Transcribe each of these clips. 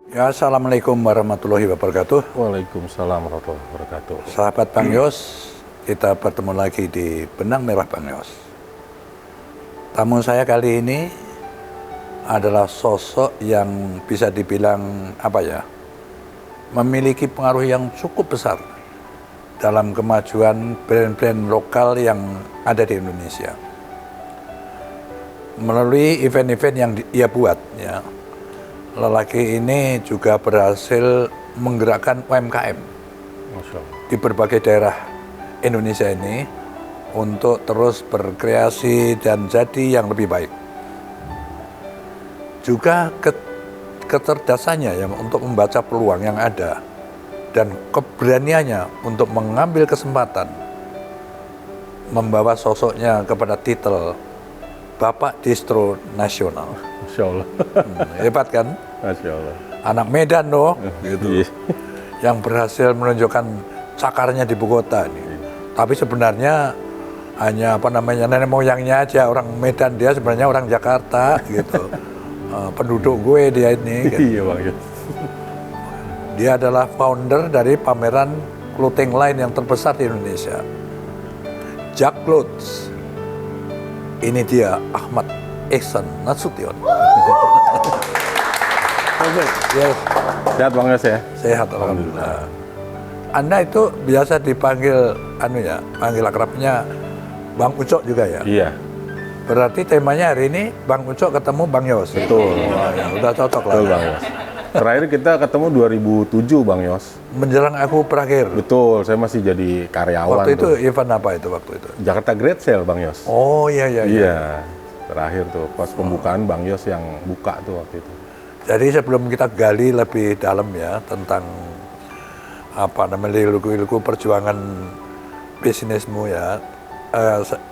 Ya, Assalamualaikum warahmatullahi wabarakatuh. Waalaikumsalam warahmatullahi wabarakatuh. Sahabat Bang Yos, kita bertemu lagi di Benang Merah Bang Yos. Tamu saya kali ini adalah sosok yang bisa dibilang memiliki pengaruh yang cukup besar dalam kemajuan brand-brand lokal yang ada di Indonesia. Melalui event-event yang ia buat, ya, lelaki ini juga berhasil menggerakkan UMKM Masya Allah. di berbagai daerah Indonesia ini untuk terus berkreasi dan jadi yang lebih baik. Juga kecerdasannya ya untuk membaca peluang yang ada dan keberaniannya untuk mengambil kesempatan membawa sosoknya kepada titel Bapak Distro Nasional. Masya Allah. Hebat kan? Masya Allah. Anak Medan loh, gitu. Iya. Yang berhasil menunjukkan cakarnya di ibu kota nih. Tapi sebenarnya hanya nenek moyangnya aja orang Medan, dia sebenarnya orang Jakarta gitu. Penduduk gue dia ini. Gitu. Iya Bang. Dia adalah founder dari pameran clothing line yang terbesar di Indonesia, Jack Clothes. Ini dia Ahmad Ihsan Nasution. Yes. Sehat Bang Yos ya? Sehat alhamdulillah. Anda itu biasa dipanggil panggil akrabnya Bang Ucok juga ya? Iya. Berarti temanya hari ini Bang Ucok ketemu Bang Yos. Betul. Wah, ya, udah cocok lah. Betul Bang Yos. Terakhir kita ketemu 2007 Bang Yos. Menjelang aku berakhir. Betul, saya masih jadi karyawan. Waktu itu tuh. event apa itu waktu itu? Jakarta Great Sale Bang Yos. Oh iya. Iya. Terakhir tuh pas pembukaan Bang Yos yang buka tuh waktu itu. Jadi sebelum kita gali lebih dalam ya tentang ilmu perjuangan bisnismu ya,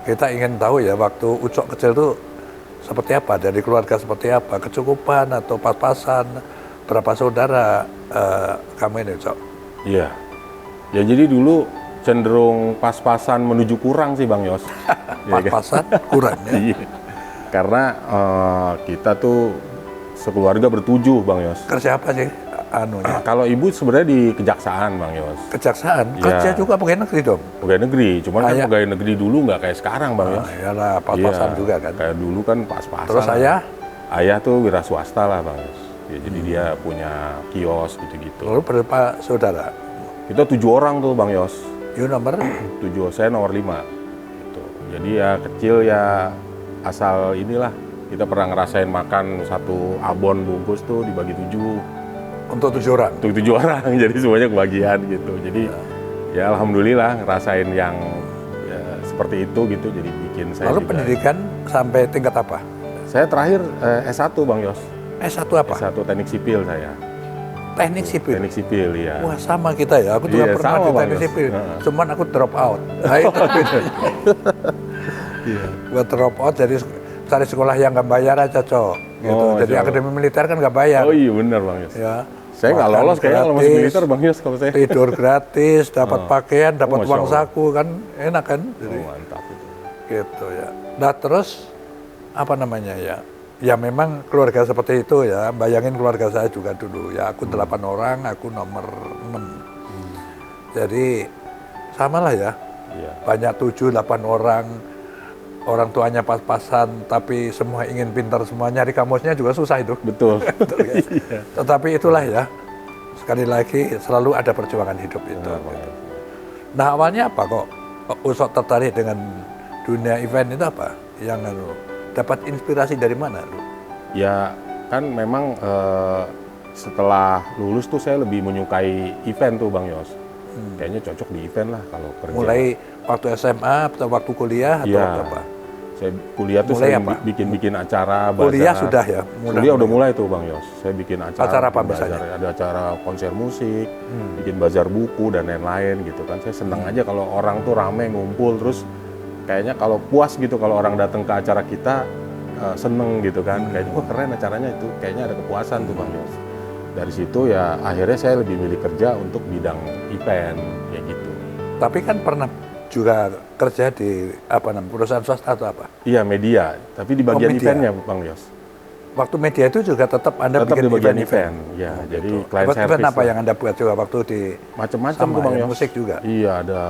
kita ingin tahu ya waktu Ucok kecil tuh seperti apa, dari keluarga seperti apa, kecukupan atau pas-pasan, berapa saudara kamu ini Ucok? Iya. Ya jadi dulu cenderung pas-pasan menuju kurang sih Bang Yos. Pas-pasan kurang ya? Iya. Karena kita tuh sekeluarga bertujuh Bang Yos. Kerja apa sih anunya? Kalau ibu sebenarnya di kejaksaan Bang Yos. Kejaksaan? Iya. Kerja juga pegawai negeri dong? Pegawai negeri, cuman kan Ayah. pegawai negeri dulu nggak kayak sekarang Bang Yos. Iyalah, pas-pasan Iya, juga kan? Kayak dulu kan pas-pasan. Terus ayah? Ayah tuh wira swasta lah Bang Yos. Ya, jadi dia punya kios gitu-gitu. Lalu berapa saudara? Kita 7 orang tuh Bang Yos. You nomor? 7, saya nomor 5. Gitu. Jadi ya kecil ya asal inilah. Kita pernah ngerasain makan satu abon bungkus tuh dibagi 7. Untuk 7 orang? Untuk 7 orang, jadi semuanya kebagian gitu. Jadi ya alhamdulillah ngerasain yang ya, seperti itu gitu, jadi bikin saya Lalu juga. pendidikan sampai tingkat apa? Saya terakhir S1 Bang Yos. S1 apa? S1 teknik sipil saya. Teknik sipil? Teknik sipil, iya. Wah sama kita ya, aku juga Iya, pernah sama, di Bang teknik Yos. sipil, Heeh. cuman aku drop out. Nah itu bedanya. Gua drop out jadi cari sekolah yang nggak bayar aja cok. Gitu. Oh, Jadi Masya Allah. akademi militer kan nggak bayar. Oh iya benar Bang Yos. Ya. Saya nggak Makan lolos kayaknya kalau masuk gratis, militer Bang Yos kalau saya. Tidur gratis, dapat pakaian, dapat Masya uang Allah. saku kan enak kan? Jadi, Oh, mantap itu. gitu ya. Nah terus ya? Ya memang keluarga seperti itu ya. Bayangin keluarga saya juga dulu ya. Aku 8 orang, aku nomor 6. Jadi samalah ya. Iya. Banyak 7-8 orang. Orang tuanya pas-pasan, tapi semua ingin pintar semua. Nyari kamusnya juga susah itu. Betul. Betul, ya? Iya. Tetapi itulah ya. Sekali lagi selalu ada perjuangan hidup itu. Benar, Bang. Gitu. Nah awalnya apa kok Usok tertarik dengan dunia event itu apa? Yang dapat inspirasi dari mana lu? Ya kan memang setelah lulus tuh saya lebih menyukai event tuh Bang Yos. Kayaknya cocok di event lah kalau kerja. Mulai waktu SMA atau waktu kuliah atau Iya. apa? Saya kuliah tuh Mulai sering apa? bikin acara Kuliah bazar. sudah ya? Kuliah udah mulai tuh Bang Yos. Saya bikin acara. Acara apa bikin bazar. misalnya? Ada acara konser musik, bikin bazar buku dan lain-lain gitu kan. Saya seneng aja kalau orang tuh rame ngumpul terus kayaknya kalau puas gitu kalau orang datang ke acara kita seneng gitu kan. Kayaknya wah keren acaranya itu. Kayaknya ada kepuasan tuh Bang Yos. Dari situ ya akhirnya saya lebih milih kerja untuk bidang event kayak gitu. Tapi kan pernah juga kerja di perusahaan swasta atau apa? Iya media, tapi di bagian media. eventnya Bang Yos. waktu media itu juga tetap Anda Tetap bikin di bagian event-event. event. Ya, jadi Gitu. client Event service. apa yang Anda buat juga waktu di Macam-macam sama tuh Bang ya, Yos. musik juga? Iya, ada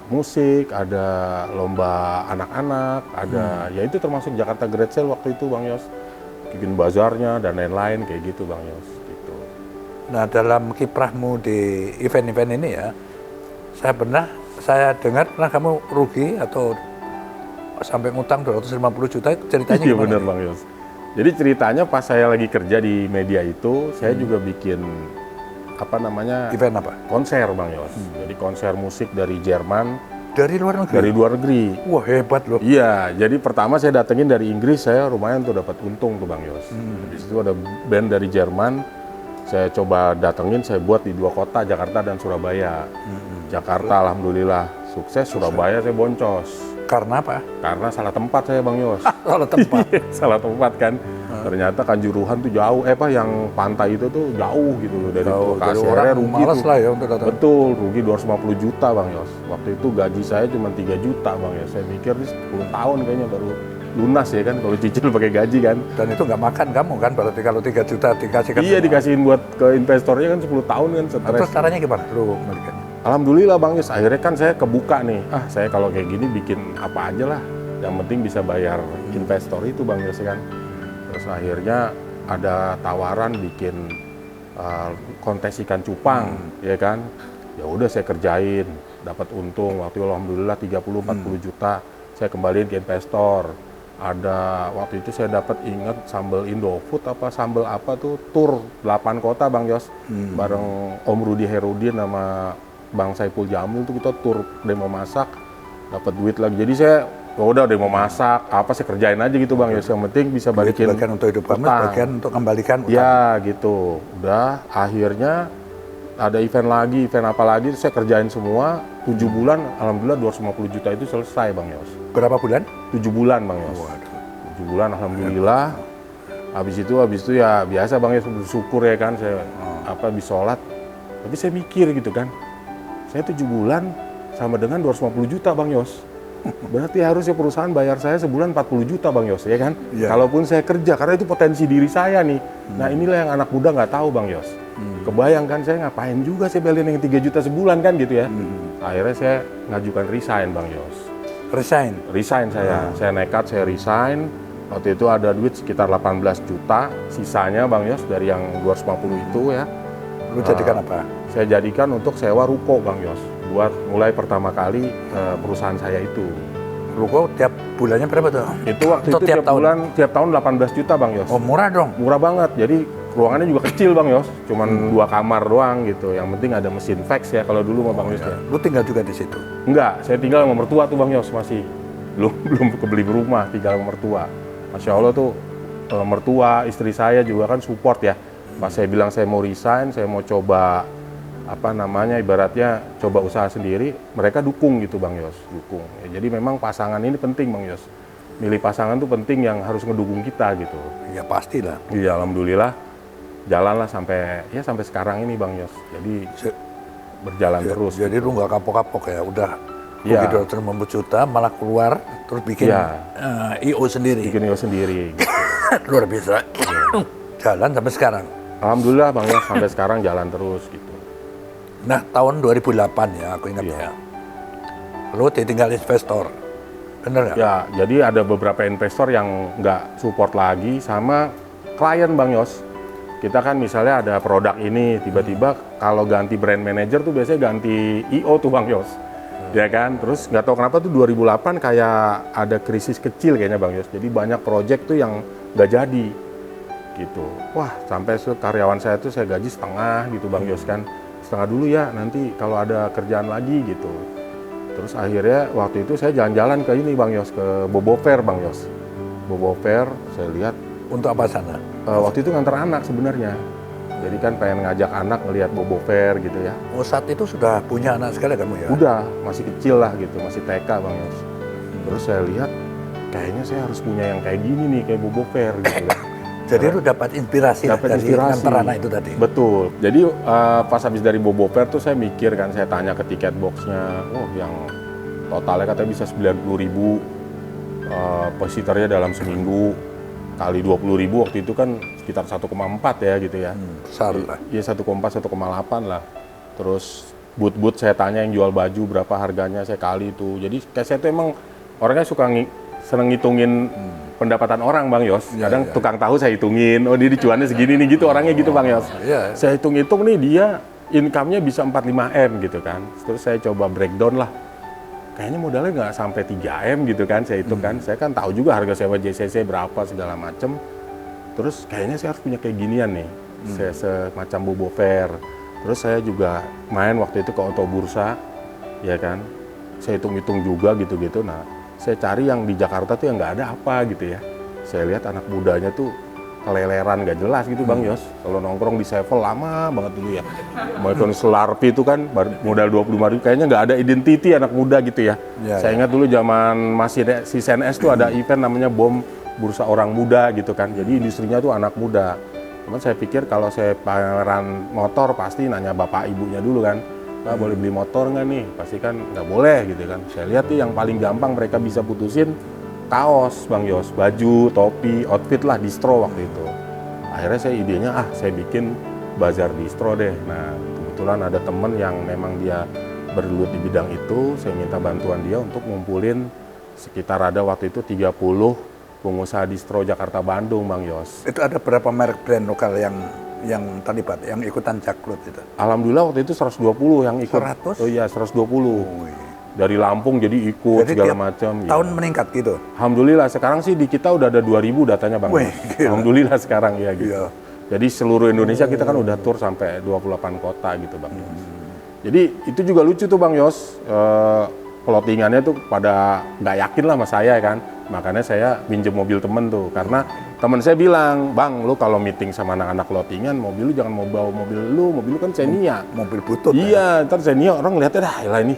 musik, ada lomba anak-anak, ada ya itu termasuk Jakarta Great Sale waktu itu Bang Yos. Bikin bazarnya dan lain-lain kayak gitu Bang Yos. Gitu. Nah, dalam kiprahmu di event-event ini ya, saya dengar pernah kamu rugi atau sampai ngutang 250 juta, ceritanya Iya gimana? bener Bang Yos. Jadi ceritanya pas saya lagi kerja di media itu, saya juga bikin apa namanya Event apa? konser Bang Yos. Jadi konser musik dari Jerman, Dari luar negeri? dari luar negeri. Wah, hebat loh. Iya, jadi pertama saya datengin dari Inggris, saya lumayan tuh dapat untung tuh Bang Yos. Di situ ada band dari Jerman, saya coba datengin, saya buat di 2 kota, Jakarta dan Surabaya. Jakarta alhamdulillah sukses, Surabaya saya boncos. Karena apa? Karena salah tempat saya Bang Yos. Salah tempat. Salah tempat kan. Ternyata Kanjuruhan tuh jauh, yang pantai itu tuh jauh gitu loh dari Jauh, lokasi. jadi Akhirnya orang rugi malas tuh. lah ya untuk datang. Betul, rugi 250 juta Bang Yos. Waktu itu gaji saya cuma 3 juta Bang Yos. Saya mikir ini 10 tahun kayaknya baru lunas ya kan, kalau cicil pakai gaji kan. Dan itu nggak makan kamu kan, berarti kalau 3 juta dikasihkan. Iya, dikasihin buat ke investornya kan 10 tahun kan Nah, stres. terus caranya gimana? Lu kembalikan. Alhamdulillah Bang Yos, akhirnya kan saya kebuka nih. Saya kalau kayak gini bikin apa aja lah. Yang penting bisa bayar investor itu Bang Yos kan. Terus akhirnya ada tawaran bikin kontes ikan cupang, ya kan. Ya udah saya kerjain, dapat untung. Waktu itu alhamdulillah 30-40 juta. Saya kembaliin ke investor. Ada waktu itu saya dapat ingat sambal Indofood sambal apa tuh tur 8 kota Bang Yos. Bareng Om Rudi Herudin sama Bang Saipul Jamil tuh kita tur demo masak, dapat duit lagi. Jadi saya udah demo masak, saya kerjain aja gitu Bang Yos. Yang penting bisa balikin Bagian untuk hidup kamu, utang. bagian untuk kembalikan utang. Ya gitu. Udah akhirnya ada event lagi, event apa lagi, saya kerjain semua. 7 bulan, alhamdulillah 250 juta itu selesai Bang Yos. Berapa bulan? 7 bulan Bang Yos. 7 bulan alhamdulillah. Habis itu ya biasa Bang Yos, bersyukur ya kan, saya habis sholat. Tapi saya mikir gitu kan, saya 7 bulan sama dengan 250 juta Bang Yos. Berarti harusnya perusahaan bayar saya sebulan 40 juta Bang Yos, ya kan? Iya. Kalaupun saya kerja, karena itu potensi diri saya nih. Nah inilah yang anak muda nggak tahu Bang Yos. Kebayangkan saya ngapain juga saya beliin yang 3 juta sebulan kan gitu ya. Akhirnya saya ngajukan resign Bang Yos. Resign. Resign saya nekat, saya resign. Waktu itu ada duit sekitar 18 juta, sisanya Bang Yos dari yang 250 itu ya. Lu jadikan apa? Saya jadikan untuk sewa ruko Bang Yos, buat mulai pertama kali perusahaan saya itu. Ruko tiap bulannya berapa tuh? Itu waktu Atau itu tiap tahun 18 juta Bang Yos. Oh, murah dong. Murah banget, jadi ruangannya juga kecil Bang Yos, cuman 2 kamar doang gitu. Yang penting ada mesin fax ya kalau dulu mah Bang Yos ya. Lu tinggal juga di situ. Enggak, saya tinggal sama mertua tuh Bang Yos, masih belum kebeli rumah, tinggal sama mertua. Masya Allah tuh mertua, istri saya juga kan support ya. Pas saya bilang saya mau resign, saya mau coba ibaratnya coba usaha sendiri, mereka dukung gitu Bang Yos, dukung. Ya, jadi memang pasangan ini penting Bang Yos. Milih pasangan tuh penting yang harus ngedukung kita gitu. Ya pastilah. Iya, alhamdulillah jalanlah sampai sekarang ini Bang Yos. Jadi berjalan terus. Jadi lu nggak kapok-kapok ya, udah Iya. rugi 250 juta malah keluar terus bikin Iya. IO sendiri. Bikin IO sendiri. Gitu. Luar biasa. Jalan sampai sekarang. Alhamdulillah Bang Yos sampai sekarang jalan terus gitu. Nah, tahun 2008 ya, aku ingat Iya. ya. Lu ditinggal investor. Bener nggak? Ya, jadi ada beberapa investor yang nggak support lagi sama klien Bang Yos. Kita kan misalnya ada produk ini, tiba-tiba kalau ganti brand manager tuh biasanya ganti IO tuh Bang Yos. Ya kan, terus nggak tahu kenapa tuh 2008 kayak ada krisis kecil kayaknya Bang Yos. Jadi banyak project tuh yang nggak jadi gitu. Wah, sampai karyawan saya tuh saya gaji setengah gitu Bang Yos kan. Setengah dulu ya, nanti kalau ada kerjaan lagi gitu. Terus akhirnya waktu itu saya jalan-jalan ke ini Bang Yos, ke Bobo Fair Bang Yos. Bobo Fair, saya lihat. Untuk apa sana? Waktu itu nganter anak sebenarnya. Jadi kan pengen ngajak anak ngelihat Bobo Fair gitu ya. Oh, saat itu sudah punya anak sekali kamu ya? Udah, masih kecil lah gitu, masih TK Bang Yos. Terus saya lihat, kayaknya saya harus punya yang kayak gini nih, kayak Bobo Fair gitu ya. Jadi lu dapat inspirasi dari nganter anak itu tadi? Betul. Jadi pas habis dari Bobo Fair tuh saya mikir kan, saya tanya ke tiket boxnya, yang totalnya katanya bisa 90.000 pesiternya dalam seminggu. kali 20.000 waktu itu kan sekitar 1,4 ya gitu ya. Besar lah. Iya 1,4, 1,8 lah. Terus but saya tanya yang jual baju berapa harganya, saya kali itu. Jadi kayak saya tuh emang orangnya suka seneng ngitungin pendapatan orang Bang Yos. Kadang tukang tahu saya hitungin, oh dia dicuannya segini nih gitu, orangnya gitu Bang Yos. Iya. Saya hitung-hitung nih dia income-nya bisa 4-5 M gitu kan. Terus saya coba breakdown lah. Kayaknya modalnya nggak sampai 3 M gitu kan, saya hitung kan. Saya kan tahu juga harga sewa JCC berapa segala macem. Terus kayaknya saya harus punya kayak ginian nih, saya semacam Bobo Fair. Terus saya juga main waktu itu ke Auto Bursa, ya kan. Saya hitung-hitung juga gitu-gitu. Nah, saya cari yang di Jakarta tuh yang nggak ada apa gitu ya. Saya lihat anak mudanya tuh keleleran nggak jelas gitu Bang Yos. Kalau nongkrong di Sevel lama banget dulu ya. Mau Selarpi itu kan modal 25.000, kayaknya nggak ada identity anak muda gitu ya. Saya ingat dulu zaman masih si CNS tuh ada event namanya BOM Bursa Orang Muda gitu kan. Jadi industrinya tuh anak muda. Cuman saya pikir kalau saya pameran motor pasti nanya bapak ibunya dulu kan. Pak boleh beli motor nggak nih? Pasti kan nggak boleh gitu kan. Saya lihat tuh yang paling gampang mereka bisa putusin kaos Bang Yos, baju, topi, outfit lah distro waktu itu. Akhirnya saya idenya saya bikin bazar distro deh. Nah kebetulan ada temen yang memang dia bergelut di bidang itu. Saya minta bantuan dia untuk ngumpulin sekitar ada waktu itu 30 pengusaha distro Jakarta Bandung Bang Yos. Itu ada berapa merek brand lokal yang terlibat, yang ikutan Jaklut itu? Alhamdulillah waktu itu 120 yang ikut. 100? Oh iya 120. Dari Lampung jadi ikut Jadi segala macam. Tahun meningkat gitu? Alhamdulillah sekarang sih di kita udah ada 2.000 datanya Bang. Wih, alhamdulillah sekarang ya gitu. Iya. Jadi seluruh Indonesia kita kan udah tour sampai 28 kota gitu Bang Yos. Jadi itu juga lucu tuh Bang Yos. Clothingannya tuh pada nggak yakin lah sama saya kan. Makanya saya pinjem mobil temen tuh, karena temen saya bilang, Bang, lu kalau meeting sama anak-anak clothingan, mobil lu jangan mau bawa mobil lu kan Xenia. Mobil butut. Iya, ntar Xenia orang ngeliatnya, lah ini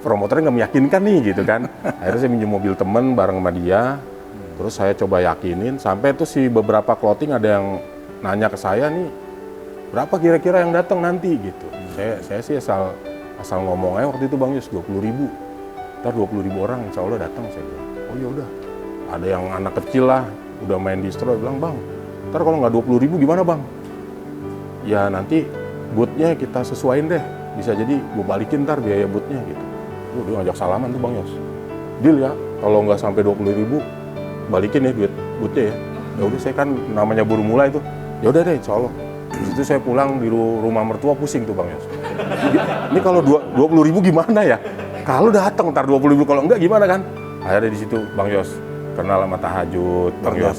promotornya nggak meyakinkan nih gitu kan. Akhirnya saya pinjem mobil temen bareng sama dia, terus saya coba yakinin, sampai tuh si beberapa clothing ada yang nanya ke saya nih, berapa kira-kira yang datang nanti gitu. Saya sih asal ngomong aja waktu itu Bang Yus, 20.000. Ntar 20.000 orang insya Allah datang, saya bilang. Oh ya udah. Ada yang anak kecil lah, udah main distro, bilang Bang, ntar kalau nggak 20.000 gimana Bang? Ya nanti bootnya kita sesuaiin deh, bisa jadi gue balikin ntar biaya bootnya gitu. Dia ngajak salaman tuh Bang Yos. Deal ya, kalau nggak sampai 20.000 balikin ya duit bootnya ya. Ya udah saya kan namanya baru mulai tuh. Ya udah deh, insya Allah. Di situ saya pulang di rumah mertua pusing tuh Bang Yos. Ini kalau 20.000 gimana ya? Kalau datang ntar 20.000, kalau enggak gimana kan? Akhirnya di situ Bang Yos kenal sama Tahajud, Bang Yos.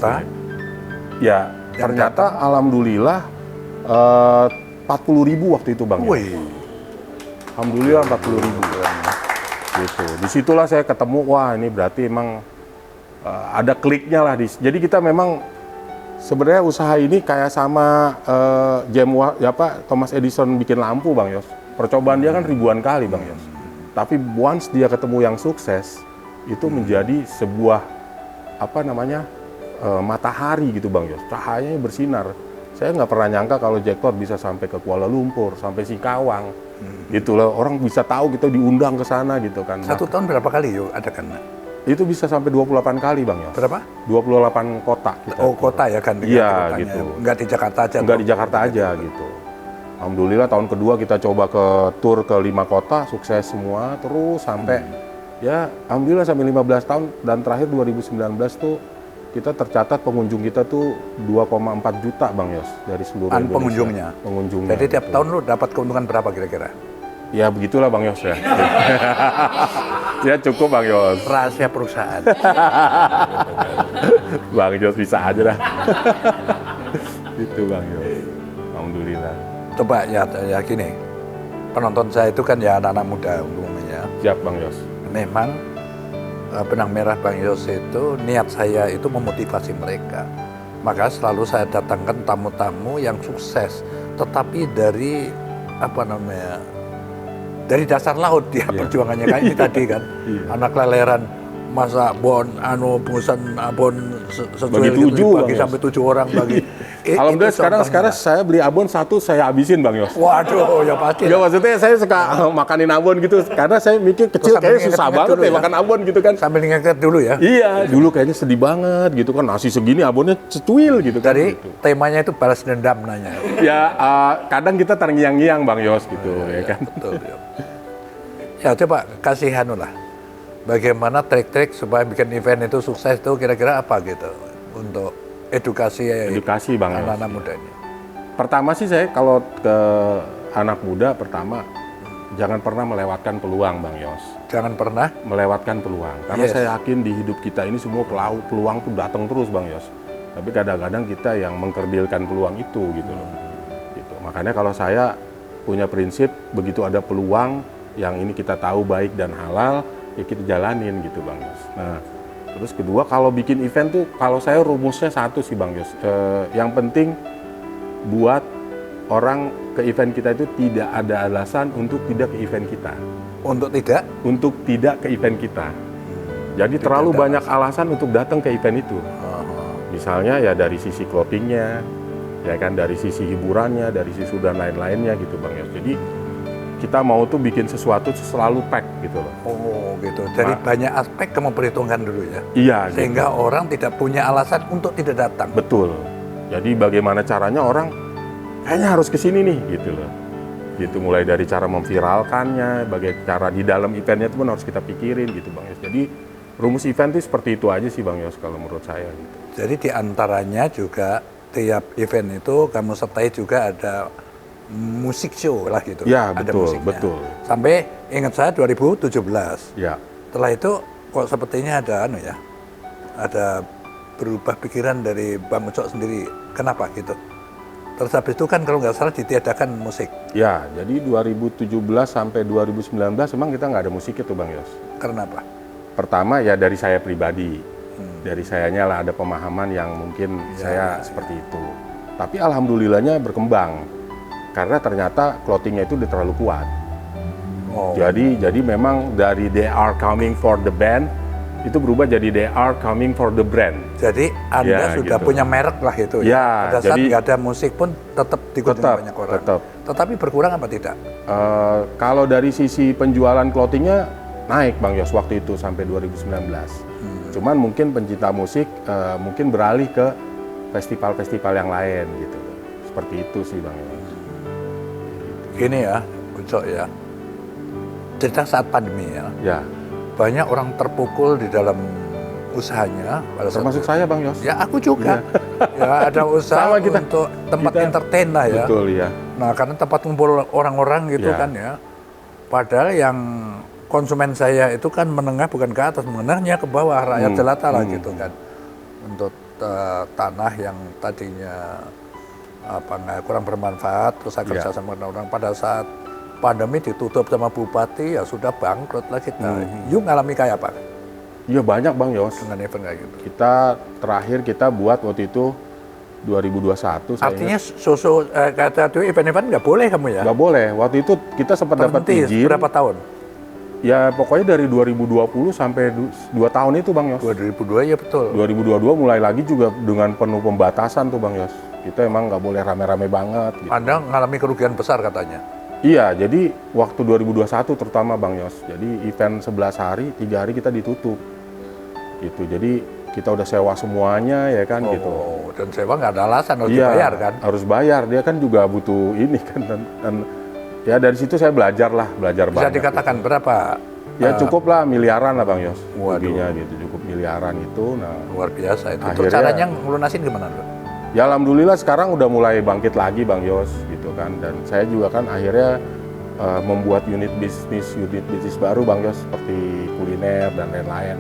Ya, ternyata alhamdulillah 40.000 waktu itu Bang Yos. Alhamdulillah 40.000. Gitu. Disitulah saya ketemu, wah ini berarti emang ada kliknya lah. Jadi kita memang sebenarnya usaha ini kayak sama Thomas Edison bikin lampu Bang Yos. Percobaan dia kan ribuan kali Bang Yos. Tapi once dia ketemu yang sukses, itu menjadi sebuah matahari gitu Bang Yos. Cahayanya bersinar. Saya nggak pernah nyangka kalau Jackpot bisa sampai ke Kuala Lumpur, sampai Singkawang. Gitu loh, orang bisa tahu kita diundang ke sana gitu kan. Satu tahun berapa kali yuk ada kan? Itu bisa sampai 28 kali Bang Yos. Berapa? 28 kota kita. Oh kota ya kan? Iya gitu. Nggak di Jakarta aja? Nggak di Jakarta aja gitu. Alhamdulillah tahun kedua kita coba ke tour ke 5 kota, sukses semua. Terus sampai ya alhamdulillah sampai 15 tahun, dan terakhir 2019 tuh kita tercatat pengunjung kita tuh 2,4 juta Bang Yos dari seluruh Indonesia. Pengunjungnya. Jadi tiap tahun lu dapat keuntungan berapa kira-kira? Ya begitulah Bang Yos ya. Ya cukup Bang Yos. Rahasia perusahaan. Bang Yos bisa aja dah. Itu Bang Yos. Alhamdulillah. Coba ya gini, penonton saya itu kan ya anak-anak muda umumnya. Siap Bang Yos. Memang Benang Merah Bang Yos itu, niat saya itu memotivasi mereka. Maka selalu saya datangkan tamu-tamu yang sukses, tetapi dari dari dasar laut dia perjuangannya kayak ini tadi kan. Anak leleran, masa pengusahaan bon sesuai bagi 7 bagi sampai 7 orang bagi. Alhamdulillah itu sekarang contohnya. saya beli abon satu saya habisin Bang Yos. Waduh, ya pasti. Ya maksudnya saya suka makanin abon gitu karena saya mikir kecil sambil kayaknya susah inget-inget banget dulu ya ya. makan abon gitu kan. Sambil ingat dulu ya. Iya, dulu kayaknya sedih banget gitu kan nasi segini abonnya cetuil gitu kan. Dari Gitu. temanya itu balas dendam nanya. Ya kadang kita terngiang-ngiang Bang Yos gitu ya kan. Betul. Ya coba kasih lah. Bagaimana trik-trik supaya bikin event itu sukses itu kira-kira apa gitu untuk edukasi Bang Yos. anak-anak muda ini. Pertama sih saya kalau ke anak muda pertama jangan pernah melewatkan peluang Bang Yos. Jangan pernah. Melewatkan peluang. Karena Yes. saya yakin di hidup kita ini semua peluang tuh datang terus Bang Yos. Tapi kadang-kadang kita yang mengkerdilkan peluang itu gitu loh. Gitu. Makanya kalau saya punya prinsip begitu ada peluang yang ini kita tahu baik dan halal ya kita jalanin gitu Bang Yos. Nah, terus kedua kalau bikin event tuh kalau saya rumusnya satu sih Bang Yos. Yang penting buat orang ke event kita itu tidak ada alasan untuk tidak ke event kita. Untuk tidak? Untuk tidak ke event kita. Jadi terlalu ada banyak alasan untuk datang ke event itu. Misalnya ya dari sisi clothingnya, ya kan dari sisi hiburannya, dari sisi dan lain-lainnya gitu Bang Yos. Jadi kita mau tuh bikin sesuatu selalu pack gitu loh. Oh gitu. Dari banyak aspek kamu perhitungkan dulu ya. Iya. Sehingga orang tidak punya alasan untuk tidak datang. Betul. Jadi bagaimana caranya orang kayaknya harus ke sini nih gitu loh. Gitu mulai dari cara memviralkannya, bagaimana cara di dalam eventnya itu pun harus kita pikirin gitu Bang Yos. Jadi rumus event itu seperti itu aja sih Bang Yos kalau menurut saya gitu. Jadi di antaranya juga tiap event itu kamu sertai juga ada musik show lah gitu. Ya, ada betul, musiknya. betul. Sampai ingat saya 2017. Ya. Setelah itu kok sepertinya ada berubah pikiran dari Bang Ucok sendiri. Kenapa gitu? Terus habis itu kan kalau nggak salah ditiadakan musik. Ya, jadi 2017 sampai 2019 memang kita nggak ada musik itu Bang Yos. Karena apa? Pertama ya dari saya pribadi. Dari sayanya lah ada pemahaman yang mungkin saya seperti itu. Tapi alhamdulillahnya berkembang. Karena ternyata clothingnya itu udah terlalu kuat. Oh. Jadi memang dari they are coming for the band itu berubah jadi they are coming for the brand. Jadi Anda Ya, sudah gitu. punya merek lah itu ya. Ya, Pada saat jadi- nggak ada musik pun tetap dikunjungi Tetap, banyak orang. tetap. Tetapi berkurang apa tidak? Kalau dari sisi penjualan clothingnya naik Bang Yos waktu itu sampai 2019. Cuman mungkin pencinta musik mungkin beralih ke festival-festival yang lain gitu. Seperti itu sih Bang Yos. Gini ya, Ucok ya. Cerita saat pandemi ya. Ya, Banyak orang terpukul di dalam usahanya. Pada saat termasuk itu. saya Bang Yos. Ya aku juga. Ya ada usaha Sama kita. untuk tempat Kita- entertain lah ya. Betul ya. Nah karena tempat ngumpul orang-orang gitu Ya. kan ya. Padahal yang konsumen saya itu kan menengah bukan ke atas, menengahnya ke bawah, rakyat jelata lah gitu kan. Untuk tanah yang tadinya kurang bermanfaat, terus saya kerja sama orang pada saat pandemi ditutup sama bupati ya sudah bangkrut lah kita. Yuk ngalami kayak apa Iya banyak Bang Yos. dengan event kayak gitu? Terakhir kita buat waktu itu 2021. Artinya kata itu event-event nggak boleh kamu ya? Nggak boleh. Waktu itu kita sempat dapat Berhenti izin. berapa tahun? Ya pokoknya dari 2020 sampai 2 tahun itu Bang Yos. 2002 ya betul. 2022 mulai lagi juga dengan penuh pembatasan tuh Bang Yos. Kita emang nggak boleh rame-rame banget. Gitu. Anda mengalami kerugian besar katanya. Iya, jadi waktu 2021 terutama Bang Yos. Jadi event 11 hari, 3 hari kita ditutup. Gitu. Jadi kita udah sewa semuanya ya kan gitu. Oh, dan sewa nggak ada alasan harus Iya, dibayar kan? harus bayar. Dia kan juga butuh ini kan dan ya dari situ saya belajar Bisa banyak. dikatakan berapa? Ya cukup lah miliaran lah Bang Yos. Waduh. Ruginya gitu, cukup miliaran itu. Nah, Luar biasa itu. Terus Akhirnya- caranya ngelunasin gimana lu? ya alhamdulillah sekarang udah mulai bangkit lagi Bang Yos gitu kan. Dan saya juga kan akhirnya membuat unit bisnis baru Bang Yos seperti kuliner dan lain-lain.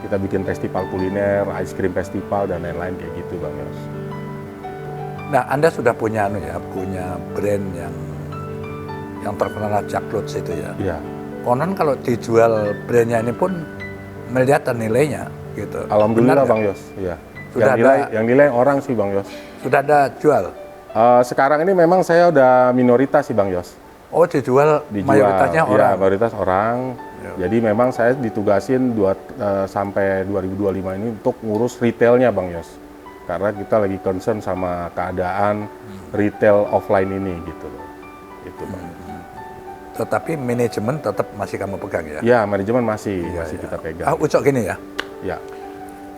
Kita bikin festival kuliner, ice cream festival dan lain-lain kayak gitu Bang Yos. Nah, Anda sudah punya punya brand yang terkenal Jack Clothes itu ya. Iya. Konon kalau dijual brandnya ini pun kelihatan nilainya gitu. Alhamdulillah Benar nggak? Bang Yos. Iya. Sudah yang nilai orang sih Bang Yos. Sudah ada jual? Sekarang ini memang saya udah minoritas sih Bang Yos. Oh, dijual mayoritasnya Iya, orang. mayoritas orang. Jadi memang saya ditugasin sampai 2025 ini untuk ngurus retailnya Bang Yos. karena kita lagi concern sama keadaan retail offline ini gitu loh. Itu Bang. Tetapi manajemen tetap masih kamu pegang ya? Ya, manajemen masih Iya. kita pegang. Ucok gini ya, Ya,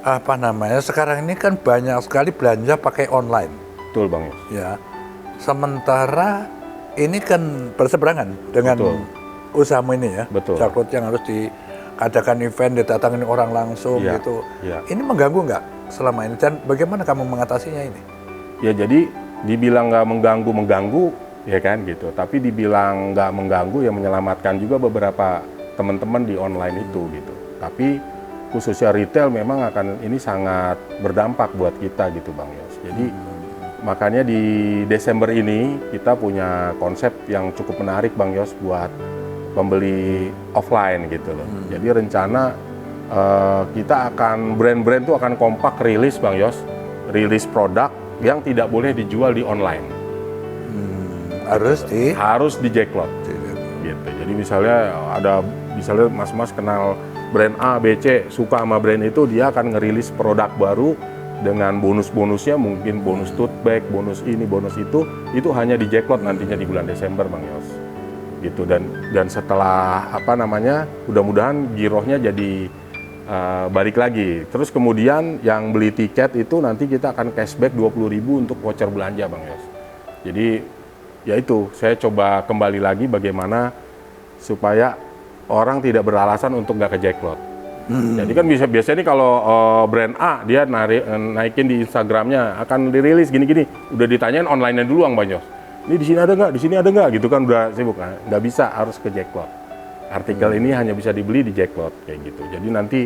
apa namanya, sekarang ini kan banyak sekali belanja pakai online betul Bang Yos. ya. Sementara ini kan berseberangan dengan Betul. usahamu ini ya. Betul. Jaklot yang harus diadakan event, didatangin orang langsung Iya, gitu. iya. Ini mengganggu nggak selama ini? Dan bagaimana kamu mengatasinya ini? Ya jadi dibilang nggak mengganggu ya kan gitu. Tapi dibilang nggak mengganggu ya menyelamatkan juga beberapa teman-teman di online itu gitu. Tapi khususnya retail memang ini sangat berdampak buat kita gitu Bang Yos. Jadi makanya di Desember ini kita punya konsep yang cukup menarik Bang Yos buat pembeli offline gitu loh. Jadi rencana kita akan brand-brand itu akan kompak rilis Bang Yos, rilis produk yang tidak boleh dijual di online. Harus di Jaklot. Gitu. Jadi misalnya misalnya mas-mas kenal brand A, B, C, suka sama brand itu, dia akan ngerilis produk baru dengan bonus-bonusnya, mungkin bonus tote bag, bonus ini, bonus itu hanya di Jaklot nantinya di bulan Desember Bang Yos. Gitu. Dan setelah mudah-mudahan girohnya jadi balik lagi. Terus kemudian yang beli tiket itu nanti kita akan cashback 20.000 untuk voucher belanja Bang Yos. Jadi ya itu, saya coba kembali lagi bagaimana supaya orang tidak beralasan untuk nggak ke Jaklot. Jadi kan biasanya nih kalau brand A dia naikin di Instagramnya akan dirilis gini-gini, udah ditanyain online-nya dulu Bang Yos. Ini di sini ada nggak? Di sini ada nggak? Gitu kan udah sibuk. Nggak bisa, harus ke Jaklot. Artikel ini hanya bisa dibeli di Jaklot kayak gitu. Jadi nanti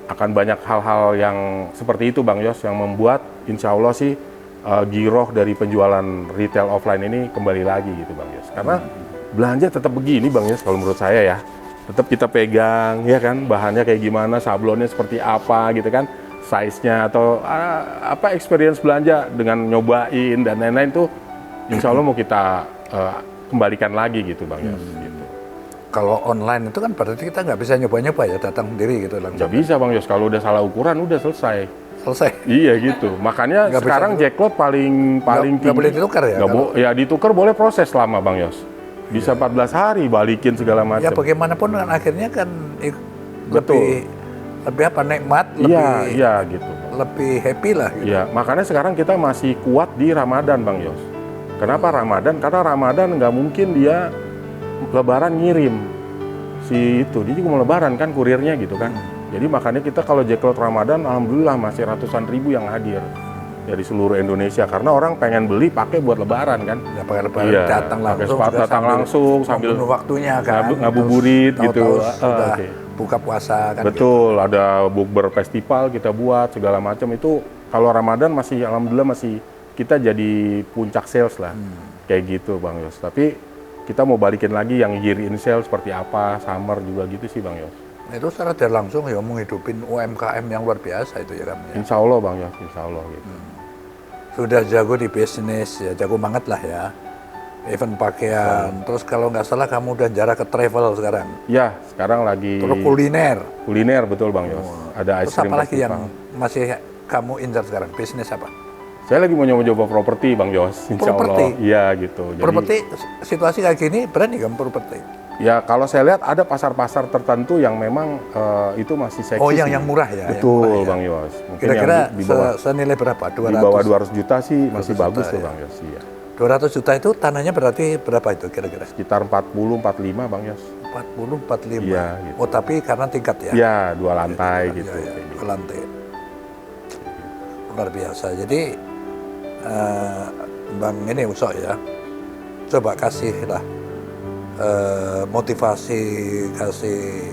akan banyak hal-hal yang seperti itu Bang Yos yang membuat insya Allah sih giroh dari penjualan retail offline ini kembali lagi gitu Bang Yos. Karena belanja tetap begini Bang Yos kalau menurut saya ya. Tetap kita pegang ya kan, bahannya kayak gimana, sablonnya seperti apa gitu kan, size-nya atau experience belanja dengan nyobain dan lain-lain tuh insya Allah mau kita kembalikan lagi gitu Bang Yos. Gitu. Kalau online itu kan berarti kita nggak bisa nyoba-nyoba ya, datang sendiri gitu langsung. Nggak bisa Bang Yos, kalau udah salah ukuran udah selesai. Iya gitu, makanya nggak sekarang Jaklot paling nggak boleh ditukar ya? Ya ditukar boleh proses lama Bang Yos. Bisa 14 hari balikin segala macam. Ya bagaimanapun kan akhirnya kan Betul. lebih apa, nikmat, iya gitu. lebih happy lah gitu. Iya, makanya sekarang kita masih kuat di Ramadan Bang Yos. Kenapa Ramadan? Karena Ramadan nggak mungkin dia Lebaran ngirim si itu, dia juga mau Lebaran kan kurirnya gitu kan. Jadi makanya kita kalau Jaklot Ramadan, alhamdulillah masih ratusan ribu yang hadir dari seluruh Indonesia karena orang pengen beli pakai buat Lebaran kan. Ya, pakai Lebaran datang langsung sambil membunuh waktunya kan. Ngabuburit gitu. Sudah buka puasa kan. Betul, gitu. Ada bukber festival kita buat segala macam itu. Kalau Ramadan masih alhamdulillah masih kita jadi puncak sales lah. Kayak gitu Bang Yos. Tapi kita mau balikin lagi yang year in sale seperti apa, summer juga gitu sih Bang Yos. Itu secara tidak langsung ya menghidupin UMKM yang luar biasa itu ya kan. Ya? Insya Allah Bang Yos, insya Allah gitu. Sudah jago di bisnis ya, jago banget lah ya. Event pakaian, terus kalau nggak salah kamu udah jarah ke travel sekarang. Ya, sekarang lagi. Terus kuliner. Kuliner betul Bang Yos. Ada ice terus cream apa lagi festival. yang masih kamu incar sekarang? Bisnis apa? Saya lagi mau nyoba properti Bang Yos, insya Allah. Iya gitu. Properti, situasi kayak gini berani kamu properti? Ya kalau saya lihat ada pasar-pasar tertentu yang memang itu masih seksi. Oh yang murah ya? Betul murah, Bang Yos. Kira-kira senilai berapa? 200? Di bawah 200 juta sih masih bagus tuh ya. Bang Yos. Iya. 200 juta itu tanahnya berarti berapa itu kira-kira? Sekitar 40-45 Bang Yos. 40-45? Iya gitu. Oh tapi karena tingkat ya? Iya 2 lantai gitu. Iya, 2 lantai. Luar biasa. Jadi Bang ini Usok ya, coba kasihlah motivasi, kasih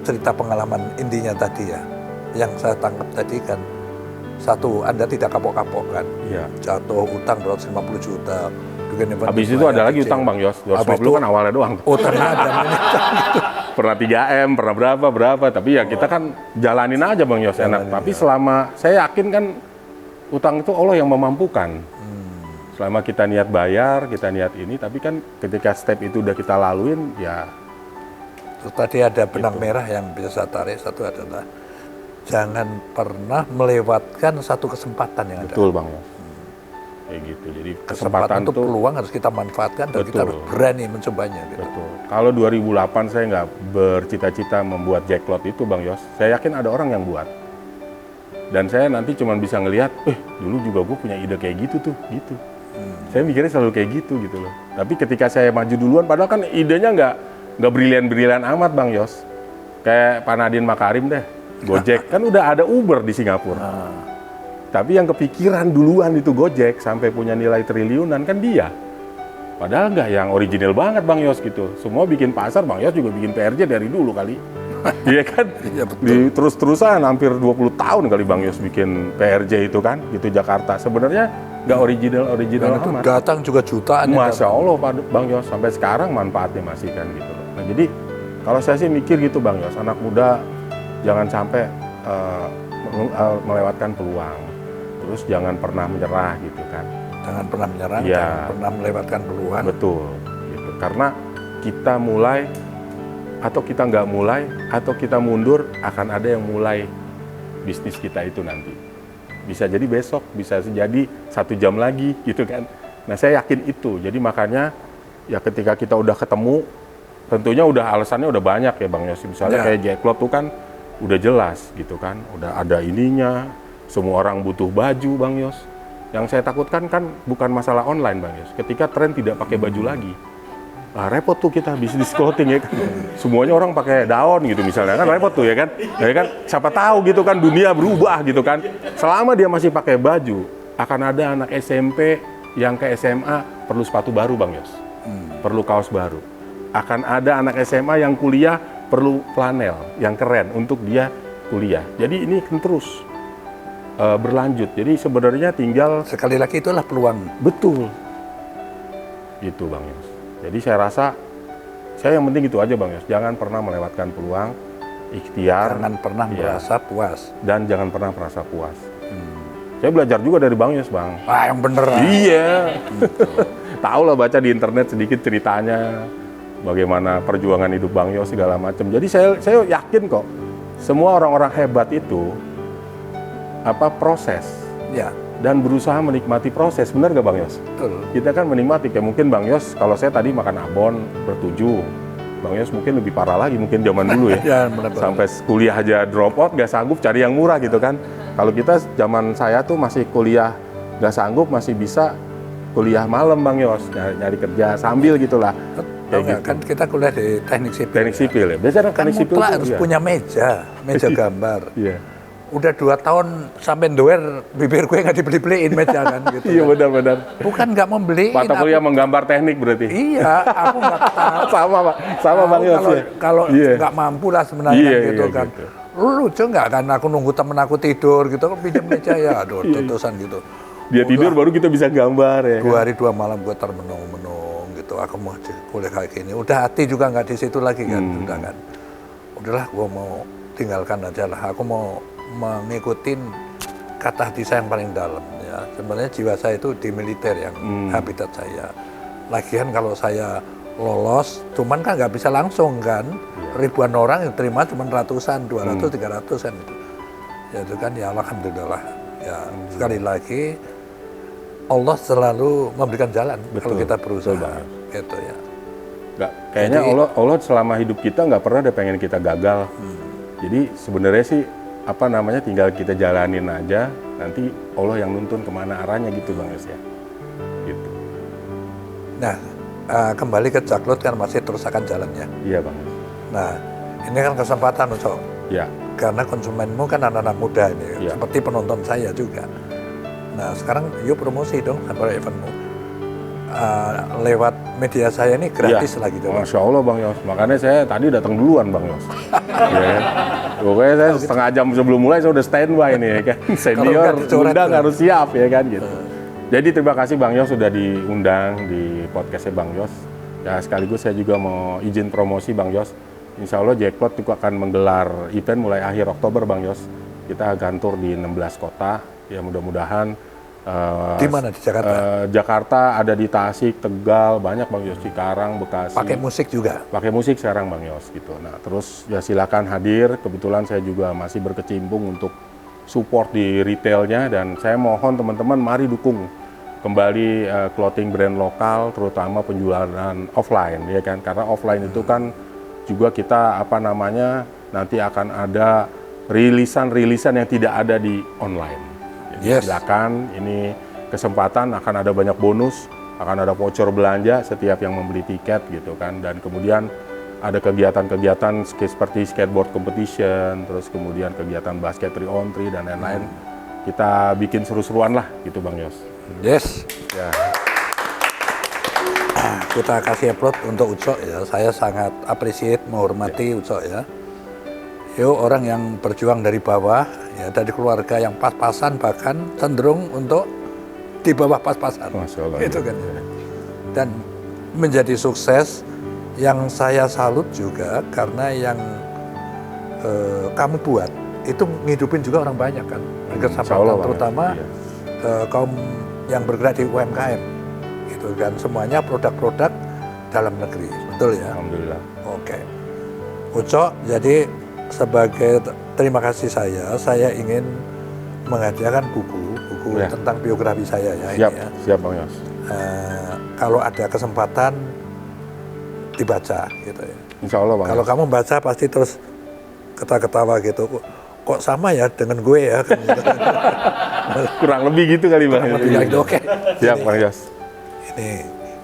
cerita pengalaman intinya tadi ya. Yang saya tangkap tadi kan, satu, Anda tidak kapok-kapok kan, jatuh utang 250 juta. Habis itu ada lagi utang Bang Yos, 250 kan awalnya doang. Oh ternyata pernah 3M, pernah berapa, tapi ya kita kan jalanin aja Bang Yos enak. Tapi selama, saya yakin kan utang itu Allah yang memampukan. Selama kita niat bayar, kita niat ini, tapi kan ketika step itu udah kita laluin, ya. Terus tadi ada benang merah yang bisa saya tarik, satu adalah jangan pernah melewatkan satu kesempatan yang ada. Betul Bang Yos. Kayak gitu. Jadi Kesempatan itu tuh peluang harus kita manfaatkan dan kita Betul. harus berani mencobanya. Gitu. betul. Kalau 2008 saya nggak bercita-cita membuat Jacklot itu Bang Yos, saya yakin ada orang yang buat. Dan saya nanti cuma bisa ngelihat, dulu juga gue punya ide kayak gitu tuh, gitu. Saya mikirnya selalu kayak gitu loh. Tapi ketika saya maju duluan, padahal kan idenya nggak brilian-brilian amat Bang Yos. Kayak Pak Nadiem Makarim deh, Gojek kan udah ada Uber di Singapura. Tapi yang kepikiran duluan itu Gojek sampai punya nilai triliunan kan dia. Padahal nggak yang original banget Bang Yos gitu. Semua bikin pasar, Bang Yos juga bikin PRJ dari dulu kali. Iya kan? Iya, betul. Terus-terusan hampir 20 tahun kali Bang Yos bikin PRJ itu kan, gitu Jakarta. Sebenarnya nggak original Dan itu amat. datang juga jutaan. Masya Allah Pak Bang Yos, sampai sekarang manfaatnya masih kan gitu loh. Nah jadi kalau saya sih mikir gitu Bang Yos, anak muda jangan sampai melewatkan peluang. Terus jangan pernah menyerah gitu kan. Jangan pernah menyerah, Iya. jangan pernah melewatkan peluang. Betul gitu. Karena kita mulai atau kita nggak mulai atau kita mundur, akan ada yang mulai bisnis kita itu nanti. Bisa jadi besok, bisa jadi 1 jam lagi gitu kan. Nah saya yakin itu. Jadi makanya ya ketika kita udah ketemu, tentunya udah alasannya udah banyak ya Bang Yos. Misalnya kayak Jacklot tuh kan udah jelas gitu kan. Udah ada ininya, semua orang butuh baju Bang Yos. Yang saya takutkan kan bukan masalah online Bang Yos. Ketika tren tidak pakai baju lagi. Nah, repot tuh kita bisnis clothing ya kan. Semuanya orang pakai daun gitu misalnya kan repot tuh ya kan. Ya kan siapa tahu gitu kan dunia berubah gitu kan. Selama dia masih pakai baju, akan ada anak SMP yang ke SMA perlu sepatu baru Bang Yos. Perlu kaos baru. Akan ada anak SMA yang kuliah perlu flanel yang keren untuk dia kuliah. Jadi ini kan terus berlanjut. Jadi sebenarnya tinggal Sekali lagi itulah peluang. betul. Gitu Bang Yos. Jadi saya rasa, saya yang penting itu aja Bang Yos. Jangan pernah melewatkan peluang, ikhtiar. Jangan pernah merasa puas. Dan jangan pernah merasa puas. Saya belajar juga dari Bang Yos Bang. Wah, yang bener. Iya. Tahu lah baca di internet sedikit ceritanya. Bagaimana perjuangan hidup Bang Yos segala macam. Jadi saya yakin kok. Semua orang-orang hebat itu proses. Ya, Dan berusaha menikmati proses, benar gak Bang Yos? betul. Kita kan menikmati, kayak mungkin Bang Yos, kalau saya tadi makan abon bertujuh, Bang Yos mungkin lebih parah lagi, mungkin zaman dulu ya. Ya, benar-benar. Sampai kuliah aja drop out, gak sanggup cari yang murah gitu kan. Kalau kita zaman saya tuh masih kuliah gak sanggup, masih bisa kuliah malam Bang Yos, nyari kerja sambil gitulah. Tahu nggak, kan kita kuliah di teknik sipil. Teknik sipil ya, biasanya Kan teknik sipil mutlak tuh, harus iya. punya meja gambar. Iya. Udah 2 tahun sampai doer bibir gue nggak dibeli-beliin meja kan gitu. Iya benar-benar. Bukan nggak membeliin. Mata kuliah menggambar teknik berarti. Iya, aku nggak tahu. Sama Pak, sama Bang Yos ya. Kalau Iya. nggak mampu lah sebenarnya Iya, gitu iya, kan. gitu. Lu lucu nggak kan aku nunggu temen aku tidur gitu kan pinjam meja ya, aduh tutusan gitu. Dia tidur baru kita bisa gambar ya. 2 hari 2 malam gue termenung-menung gitu. Aku mau kuliah kayak gini. Udah hati juga nggak di situ lagi kan, udah kan. Udahlah, gue mau tinggalkan aja lah. Aku mau mengikutin kata hati saya yang paling dalam ya. Sebenarnya jiwa saya itu di militer yang habitat saya. Lagian kalau saya lolos, cuman kan nggak bisa langsung kan. Ribuan orang yang terima cuma ratusan, 200, 300 kan itu. Ya itu kan ya alhamdulillah. Ya sekali lagi Allah selalu memberikan jalan kalau kita berusaha. Gitu ya. Nggak, kayaknya Allah selama hidup kita nggak pernah ada pengen kita gagal. Jadi sebenarnya sih tinggal kita jalanin aja, nanti Allah yang nuntun kemana arahnya gitu Bang Yos ya. Gitu. Nah, kembali ke Jacklot kan masih terus akan jalannya. Iya Bang Yos. Nah, ini kan kesempatan Ucok. Ya. Karena konsumenmu kan anak-anak muda ini, Ya. seperti penonton saya juga. Nah, sekarang yuk promosi dong sampai eventmu. Lewat media saya ini gratis Ya. lagi dong. Masya Allah Bang Yos, makanya saya tadi datang duluan Bang Yos. Ya. Pokoknya saya setengah jam sebelum mulai saya udah standby nih ya kan. Senior nggak dicoret undang tuh. harus siap ya kan gitu. Jadi terima kasih Bang Yos sudah diundang di podcastnya Bang Yos. Ya sekaligus saya juga mau izin promosi Bang Yos. Insya Allah Jacklot juga akan menggelar event mulai akhir Oktober Bang Yos. Kita gantor di 16 kota. Ya mudah-mudahan Di mana di Jakarta? Jakarta ada di Tasik, Tegal, banyak Bang Yos, Cikarang, Bekasi. Pakai musik juga? Pakai musik sekarang Bang Yos gitu. Nah terus ya silakan hadir. Kebetulan saya juga masih berkecimpung untuk support di retailnya dan saya mohon teman-teman mari dukung kembali clothing brand lokal, terutama penjualan offline ya kan. Karena offline itu kan juga kita nanti akan ada rilisan-rilisan yang tidak ada di online. Yes. Silakan, ini kesempatan akan ada banyak bonus, akan ada voucher belanja setiap yang membeli tiket gitu kan, dan kemudian ada kegiatan-kegiatan seperti skateboard competition, terus kemudian kegiatan basket 3-on-3 dan lain-lain. Kita bikin seru-seruan lah gitu Bang Yos. Yes. Ya. Kita kasih applaud untuk Ucok ya. Saya sangat appreciate, menghormati Ucok ya. Yo, orang yang berjuang dari bawah, ya dari keluarga yang pas-pasan, bahkan cenderung untuk di bawah pas-pasan. Masya Allah. Itu kan. Dan menjadi sukses yang saya salut juga karena yang kamu buat itu ngidupin juga orang banyak kan. Kesempatan terutama kaum yang bergerak di UMKM. Gitu kan. Semuanya produk-produk dalam negeri. Betul ya? Alhamdulillah. Oke. Ucok, jadi sebagai terima kasih saya ingin menghadiahkan buku ya. Tentang biografi saya ya. Siap, ini ya. siap Bang Yos. Kalau ada kesempatan dibaca gitu ya. Insya Allah Bang. Kalau kamu baca pasti terus ketawa-ketawa gitu. Kok sama ya dengan gue ya? Kurang lebih gitu kali Bang. Oke. Siap Bang Yos.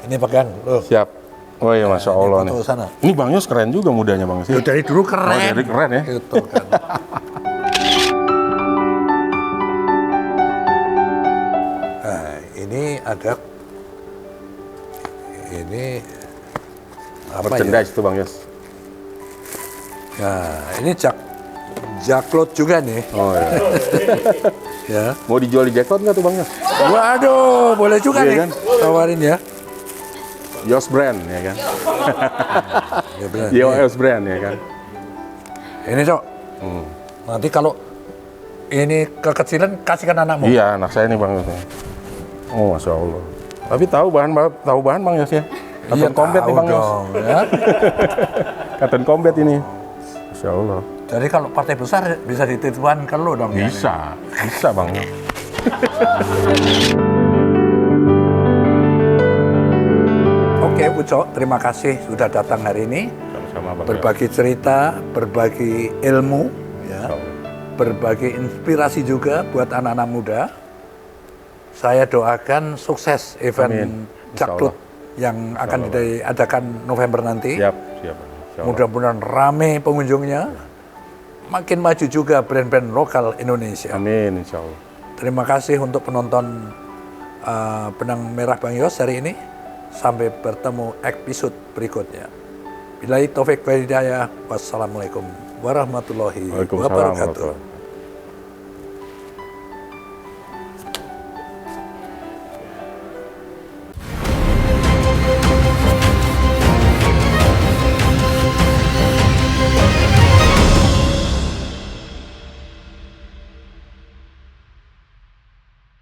Ini pegang loh. Siap. Oh iya, Masya Allah nih. Sana. Ini Bang Yos keren juga mudanya Bang Yos. Dari dulu keren. Oh, dari keren ya. Gitu kan. Nah, ini ada apa merchandise itu Bang Yos. Nah, ini jaklot juga nih. Oh iya. Ya. Mau dijual di jackpot nggak tuh Bang Yos? Waduh, boleh juga iya nih. Kan? Tawarin ya. Yos brand ya kan? Yos brand ya kan? Ini Cok, nanti kalau ini kekecilan kasihkan anakmu. Iya, anak saya nih Bang Yos. Oh Masya Allah. Tapi tahu bahan Bang Yos ya? Cotton Combat nih Bang Yos. Ya. Cotton Combat ini. Masya Allah. Jadi kalau partai besar bisa dititipkan ke lu dong. Bisa, ya? Bisa Bang Yos. Oke, Ucok, terima kasih sudah datang hari ini. Sama-sama Bang. Berbagi cerita, berbagi ilmu, ya, berbagi inspirasi juga buat anak-anak muda. Saya doakan sukses event Jaklot yang akan diadakan November nanti. Siap. Mudah-mudahan rame pengunjungnya. Makin maju juga brand-brand lokal Indonesia. Amin, insya Allah. Terima kasih untuk penonton Benang Merah Bang Yos hari ini. Sampai bertemu episode berikutnya. Billahi taufik wal hidayah. Wassalamualaikum warahmatullahi wabarakatuh.